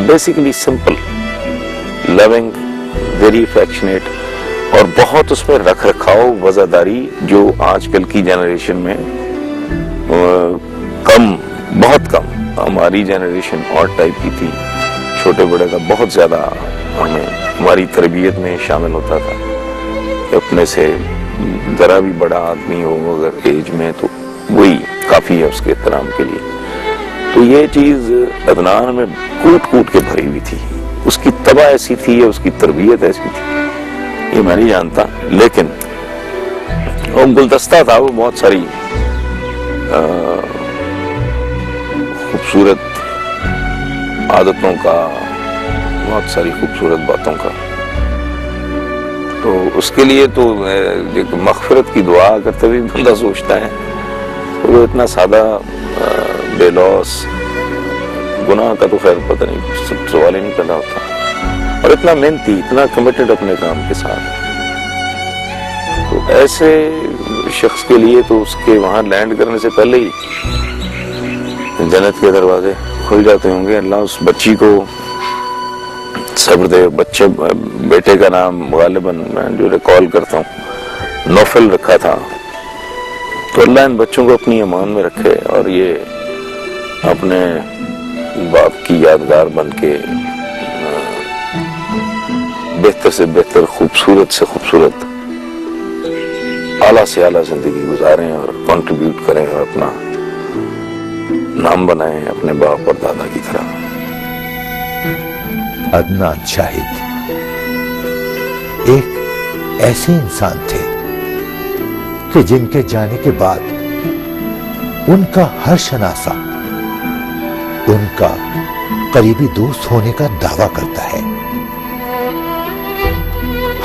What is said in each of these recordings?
Basically simple, لونگ، very affectionate, اور بہت اس میں رکھ رکھاؤ، وزاداری، جو آج کل کی جنریشن میں کم، بہت کم. ہماری جنریشن اور ٹائپ کی تھی، چھوٹے بڑے کا بہت زیادہ ہماری تربیت میں شامل ہوتا تھا کہ اپنے سے ذرا بھی بڑا آدمی ہو اگر ایج میں تو وہی کافی ہے اس کے احترام کے لیے. تو یہ چیز عدنان میں کوٹ کوٹ کے بھری ہوئی تھی. اس کی طبع ایسی تھی، اس کی تربیت ایسی تھی، یہ میں نہیں جانتا. لیکن وہ گلدستہ تھا، وہ بہت ساری خوبصورت عادتوں کا، بہت ساری خوبصورت باتوں کا. تو اس کے لیے تو ایک مغفرت کی دعا کرتے ہوئے بندہ سوچتا ہے وہ اتنا سادہ بے لوس، گناہ کا تو خیر پتہ نہیں، سوال ہی نہیں پیدا ہوتا، اور اتنا محنتی، اتنا کمیٹڈ اپنے کام کے ساتھ. تو ایسے شخص کے لیے تو اس کے وہاں لینڈ کرنے سے پہلے ہی جنت کے دروازے کھل جاتے ہوں گے. اللہ اس بچی کو صبر دے. بیٹے کا نام غالباً میں جو ریکال کرتا ہوں نوفل رکھا تھا. تو اللہ ان بچوں کو اپنی امان میں رکھے اور یہ اپنے باپ کی یادگار بن کے بہتر سے بہتر، خوبصورت سے خوبصورت، اعلیٰ سے اعلیٰ زندگی گزاریں اور کنٹریبیوٹ کریں اور اپنا نام بنائیں اپنے باپ اور دادا کی طرح. عدنان شاہد ایک ایسے انسان تھے کہ جن کے جانے کے بعد ان کا ہر شناسہ ان کا قریبی دوست ہونے کا دعویٰ کرتا ہے.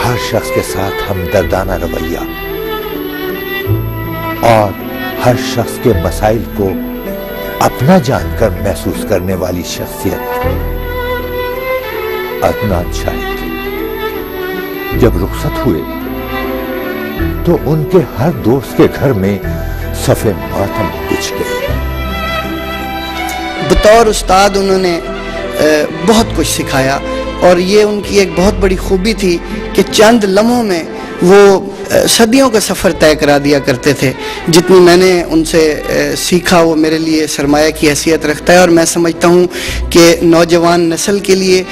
ہر شخص کے ساتھ ہمدردانہ رویہ اور ہر شخص کے مسائل کو اپنا جان کر محسوس کرنے والی شخصیت. عدنان شاہد جب رخصت ہوئے تو ان کے ہر دوست کے گھر میں صف ماتم بچھ گئے. بطور استاد انہوں نے بہت کچھ سکھایا، اور یہ ان کی ایک بہت بڑی خوبی تھی کہ چند لمحوں میں وہ صدیوں کا سفر طے کرا دیا کرتے تھے. جتنی میں نے ان سے سیکھا وہ میرے لیے سرمایہ کی حیثیت رکھتا ہے، اور میں سمجھتا ہوں کہ نوجوان نسل کے لیے،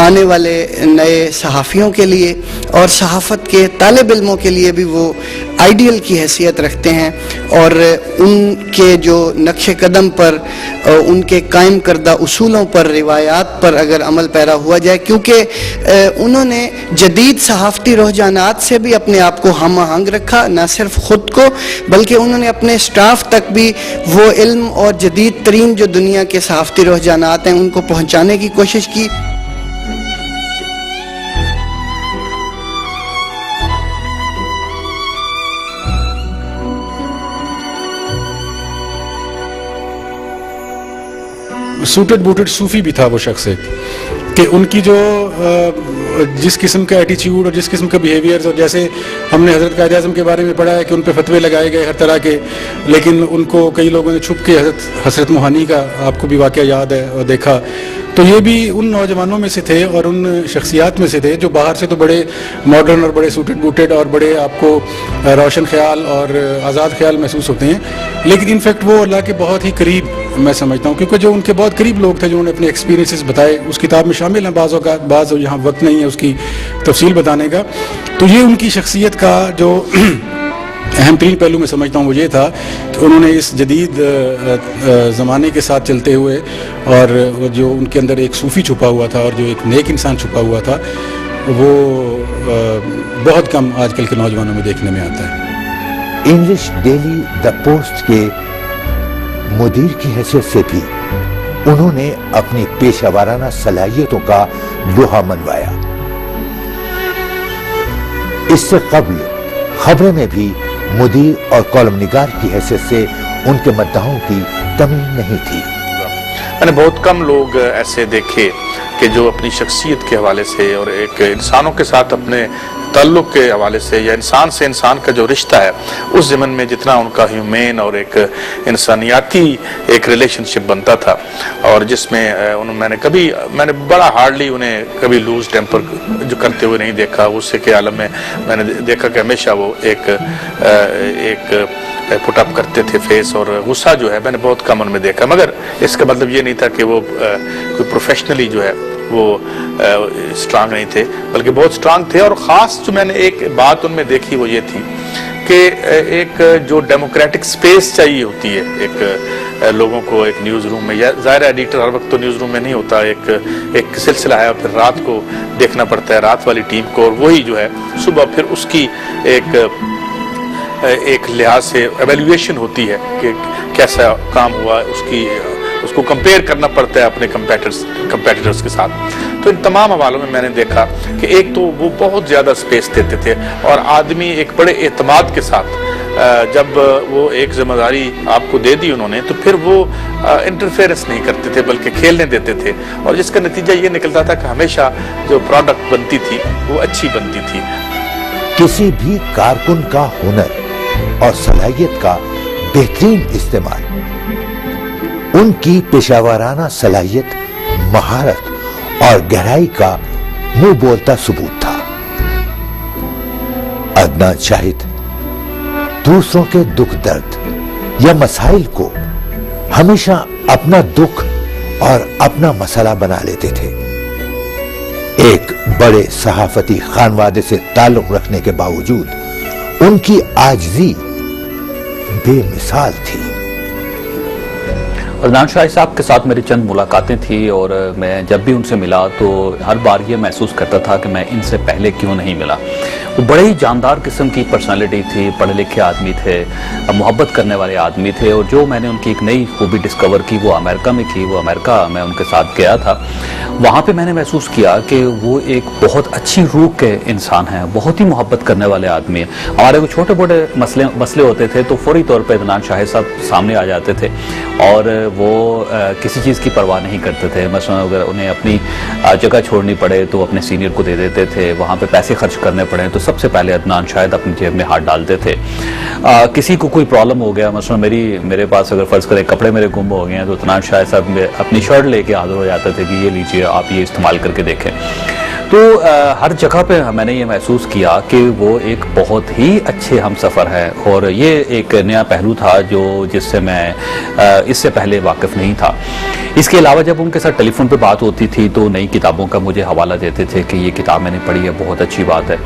آنے والے نئے صحافیوں کے لیے اور صحافت کے طالب علموں کے لیے بھی وہ آئیڈیل کی حیثیت رکھتے ہیں. اور ان کے جو نقش قدم پر، ان کے قائم کردہ اصولوں پر، روایات پر اگر عمل پیرا ہوا جائے، کیونکہ انہوں نے جدید صحافتی رجحانات سے بھی اپنے آپ کو ہم آہنگ رکھا، نہ صرف خود کو بلکہ انہوں نے اپنے سٹاف تک بھی وہ علم اور جدید ترین جو دنیا کے صحافتی رجحانات ہیں ان کو پہنچانے کی کوشش کی. سوٹڈ بوٹڈ صوفی بھی تھا وہ شخص ایک، کہ ان کی جو جس قسم کا ایٹیچیوڈ اور جس قسم کا بیہیویئر، اور جیسے ہم نے حضرت قائد اعظم کے بارے میں پڑھا ہے کہ ان پہ فتوے لگائے گئے ہر طرح کے، لیکن ان کو کئی لوگوں نے چھپ کے حضرت موہانی کا آپ کو بھی واقعہ یاد ہے اور دیکھا. تو یہ بھی ان نوجوانوں میں سے تھے اور ان شخصیات میں سے تھے جو باہر سے تو بڑے ماڈرن اور بڑے سوٹڈ بوٹڈ اور بڑے آپ کو روشن خیال اور آزاد خیال محسوس ہوتے ہیں، لیکن انفیکٹ وہ اللہ کے بہت ہی قریب میں سمجھتا ہوں، کیونکہ جو ان کے بہت قریب لوگ تھے جنہوں نے اپنے ایکسپیرینسز بتائے، اس کتاب میں شامل ہیں بعض اوقات، بعض یہاں وقت نہیں ہے اس کی تفصیل بتانے کا. تو یہ ان کی شخصیت کا جو اہم ترین پہلو میں سمجھتا ہوں وہ یہ تھا کہ انہوں نے اس جدید زمانے کے ساتھ چلتے ہوئے، اور جو ان کے اندر ایک صوفی چھپا ہوا تھا اور جو ایک نیک انسان چھپا ہوا تھا، وہ بہت کم آج کل کے نوجوانوں میں دیکھنے میں آتا ہے. انگلش ڈیلی دا پوسٹ کے مدیر کی حیثیت سے بھی انہوں نے اپنی پیشہ ورانہ صلاحیتوں کا لوہا منوایا. اس سے قبل خبریں میں بھی مدیر اور کالم نگار کی حیثیت سے ان کے مداحوں کی کمی نہیں تھی. میں نے بہت کم لوگ ایسے دیکھے کہ جو اپنی شخصیت کے حوالے سے اور ایک انسانوں کے ساتھ اپنے ताल्लुक़ के हवाले से या इंसान से इंसान का जो रिश्ता है उस ज़मन में जितना उनका ह्यूमन और एक इंसानियाती एक रिलेशनशिप बनता था, और जिसमें मैंने बड़ा हार्डली उन्हें कभी लूज टेम्पर जो करते हुए नहीं देखा। गुस्से के आलम में मैंने देखा कि हमेशा वो एक पुट अप करते थे फेस, और गुस्सा जो है मैंने बहुत कम उनमें देखा। मगर इसका मतलब ये नहीं था कि वो कोई प्रोफेशनली जो है वो स्ट्रांग नहीं थे, बल्कि बहुत स्ट्रांग थे। और ख़ास जो मैंने एक बात उनमें देखी वो ये थी कि एक जो डेमोक्रेटिक स्पेस चाहिए होती है एक लोगों को एक न्यूज़ रूम में, या ज़ाहिर एडिटर हर वक्त तो न्यूज़ रूम में नहीं होता, एक सिलसिला है, फिर रात को देखना पड़ता है रात वाली टीम को, और वही जो है सुबह फिर उसकी एक लिहाज से एवेल्यूएशन होती है कि कैसा काम हुआ, उसको कंपेयर करना पड़ता है अपने कंपेटिटर्स के साथ। तो इन तमाम हवालों में मैंने देखा कि एक तो वो बहुत ज़्यादा स्पेस देते थे, और आदमी एक बड़े एतमाद के साथ जब वो एक जिम्मेदारी आपको दे दी उन्होंने, तो फिर वो इंटरफेरेंस नहीं करते थे बल्कि खेलने देते थे, और जिसका नतीजा ये निकलता था कि हमेशा जो प्रोडक्ट बनती थी वो अच्छी बनती थी। किसी भी कारकुन का हुनर और सलाहियत का बेहतरीन इस्तेमाल उनकी पेशावराना सलाहियत, महारत और गहराई का मुंह बोलता सबूत था। अदनान शाहिद दूसरों के दुख दर्द या मसाइल को हमेशा अपना दुख और अपना मसला बना लेते थे। एक बड़े सहाफती खानवादे से ताल्लुक रखने के बावजूद उनकी आजिज़ी बेमिसाल थी। अदनान शाहिद साहब के साथ मेरी चंद मुलाकातें थी, और मैं जब भी उनसे मिला तो हर बार ये महसूस करता था कि मैं इनसे पहले क्यों नहीं मिला। वो बड़े ही जानदार किस्म की पर्सनालिटी थी, पढ़े लिखे आदमी थे, मोहब्बत करने वाले आदमी थे, और जो मैंने उनकी एक नई खूबी डिस्कवर की वो अमेरिका में की। वो अमेरिका मैं उनके साथ गया था, वहाँ पे मैंने महसूस किया कि वो एक बहुत अच्छी रूह के इंसान हैं, बहुत ही मोहब्बत करने वाले आदमी हैं। हमारे को छोटे मोटे मसले होते थे तो फौरी तौर पर अदनान शाहिद साहब सामने आ जाते थे, और वो किसी चीज़ की परवाह नहीं करते थे। मसलन अगर उन्हें अपनी जगह छोड़नी पड़े तो अपने सीनियर को दे देते थे, वहाँ पे पैसे खर्च करने पड़े तो सबसे पहले अदनान शाहिद अपनी जेब में हाथ डालते थे। किसी को कोई प्रॉब्लम हो गया, मसलन मेरे पास अगर फ़र्ज़ करें कपड़े मेरे गुम हो गए हैं, तो अदनान शाहिद साहब अपनी शर्ट लेके हाजिर हो जाते थे कि ये लीजिए आप ये इस्तेमाल करके देखें। तो हर जगह पे मैंने ये महसूस किया कि वो एक बहुत ही अच्छे हमसफ़र है, और ये एक नया पहलू था जिससे मैं इससे पहले वाकिफ़ नहीं था। इसके अलावा जब उनके साथ टेलीफोन पे बात होती थी तो नई किताबों का मुझे हवाला देते थे कि ये किताब मैंने पढ़ी है, बहुत अच्छी बात है।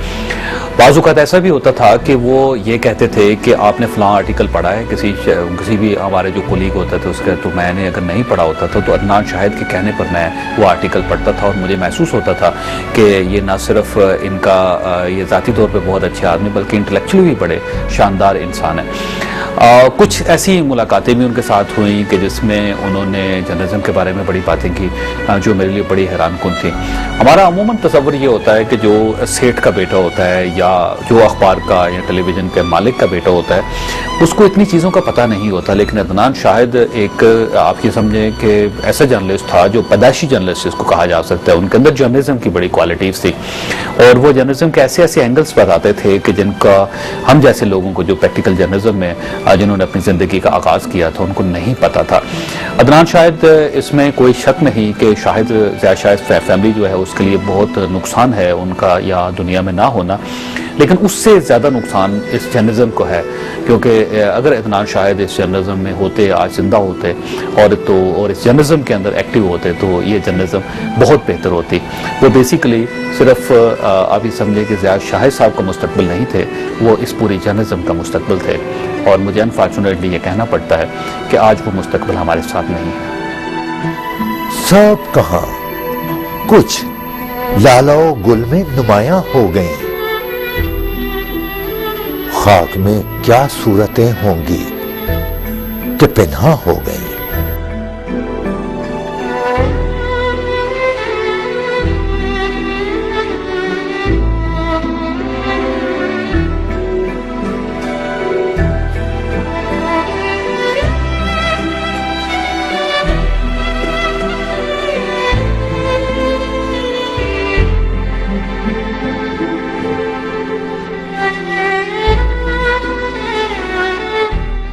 बाज़ औक़ात ऐसा भी होता था कि वो ये कहते थे कि आपने फ़लाँ आर्टिकल पढ़ा है, किसी भी हमारे जो कोलीग होते थे उसके, तो मैंने अगर नहीं पढ़ा होता था तो अदनान शाहिद के कहने पर मैं वो आर्टिकल पढ़ता था, और मुझे महसूस होता था कि ये ना सिर्फ इनका ये ज़ाती तौर पे बहुत अच्छे आदमी बल्कि इंटेलेक्चुअली भी बड़े शानदार इंसान हैं। कुछ ऐसी मुलाकातें भी उनके साथ हुई कि जिसमें उन्होंने जर्नलिज्म के बारे में बड़ी बातें की जो मेरे लिए बड़ी हैरानकुन थी। हमारा अमूमन तसव्वुर ये होता है कि जो सेठ का बेटा होता है या जो अखबार का या टेलीविज़न के मालिक का बेटा होता है उसको इतनी चीज़ों का पता नहीं होता, लेकिन अदनान शाहिद एक आप ये समझें कि ऐसा जर्नलिस्ट था जो पैदाइशी जर्नलिस्ट जिसको कहा जा सकता है। उनके अंदर जर्नलिज्म की बड़ी क्वालिटीज़ थी, और वो जर्नलिज्म के ऐसे एंगल्स बताते थे कि जिनका हम जैसे लोगों को जो प्रैक्टिकल जर्नलिज्म में जिन्होंने अपनी ज़िंदगी का आगाज़ किया था उनको नहीं पता था। अदनान शाहिद इसमें कोई शक नहीं कि शाहिद फैमिली जो है उसके लिए बहुत नुकसान है उनका या दुनिया में ना होना, लेकिन उससे ज़्यादा नुकसान इस जर्नलिज्म को है, क्योंकि अगर अदनान शाहिद इस जर्नलिज्म में होते, आज जिंदा होते और इस जर्नलिज्म के अंदर एक्टिव होते तो ये जर्नलिज्म बहुत बेहतर होती। वो बेसिकली सिर्फ आप ये समझे कि ज़िया शाहिद साहब का मुस्तकबिल नहीं थे, वो इस पूरी जर्नलिज्म का मुस्तकबिल थे, और मुझे अनफॉर्चुनेटली ये कहना पड़ता है कि आज वो मुस्तकबिल हमारे साथ नहीं है। सब कहाँ कुछ लालो गुल में नुमायां हो गए, खाक में क्या सूरतें होंगी कि पिन्हा हो गई।